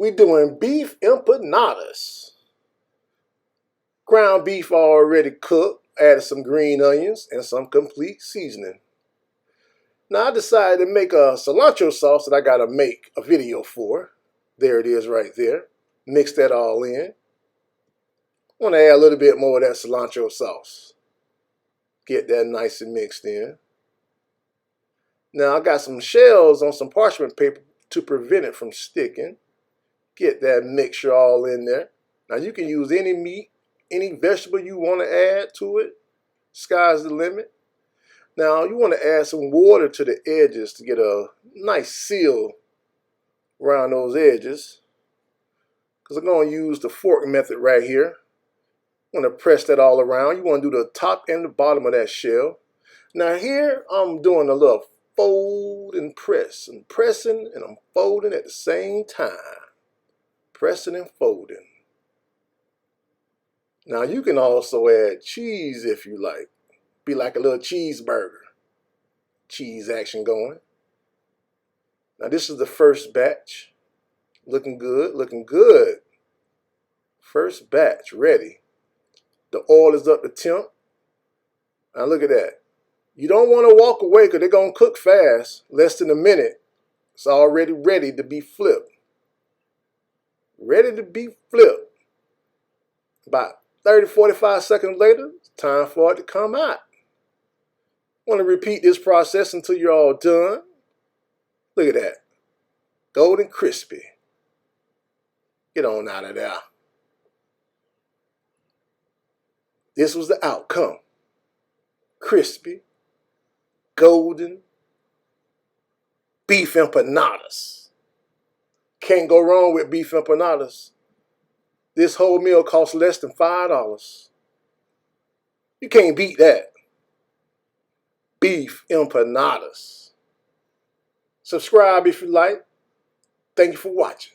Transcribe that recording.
We doing beef empanadas. Ground beef already cooked, added some green onions and some complete seasoning. Now I decided to make a cilantro sauce that I gotta make a video for. There it is right there. Mix that all in. Want to add a little bit more of that cilantro sauce. Get that nice and mixed in. Now I got some shells on some parchment paper to prevent it from sticking. Get that mixture all in there. Now you can use any meat, any vegetable you want to add to it. Sky's the limit. Now you want to add some water to the edges to get a nice seal around those edges. Because I'm going to use the fork method right here. Want to press that all around. You want to do the top and the bottom of that shell. Now here I'm doing a little fold and press. I'm pressing and I'm folding at the same time. Pressing and folding. Now you can also add cheese if you like. Be like a little cheeseburger. Cheese action going. Now this is the first batch. Looking good, looking good. First batch ready. The oil is up to temp. Now look at that. You don't want to walk away because they're going to cook fast. Less than a minute. It's already ready to be flipped. Ready to be flipped. About 30-45 seconds later, it's time for it to come out. Want to repeat this process until you're all done. Look at that. Golden crispy. Get on out of there. This was the outcome. Crispy, golden, beef empanadas. Can't go wrong with beef empanadas. This whole meal costs less than $5. You can't beat that. Beef empanadas. Subscribe if you like. Thank you for watching.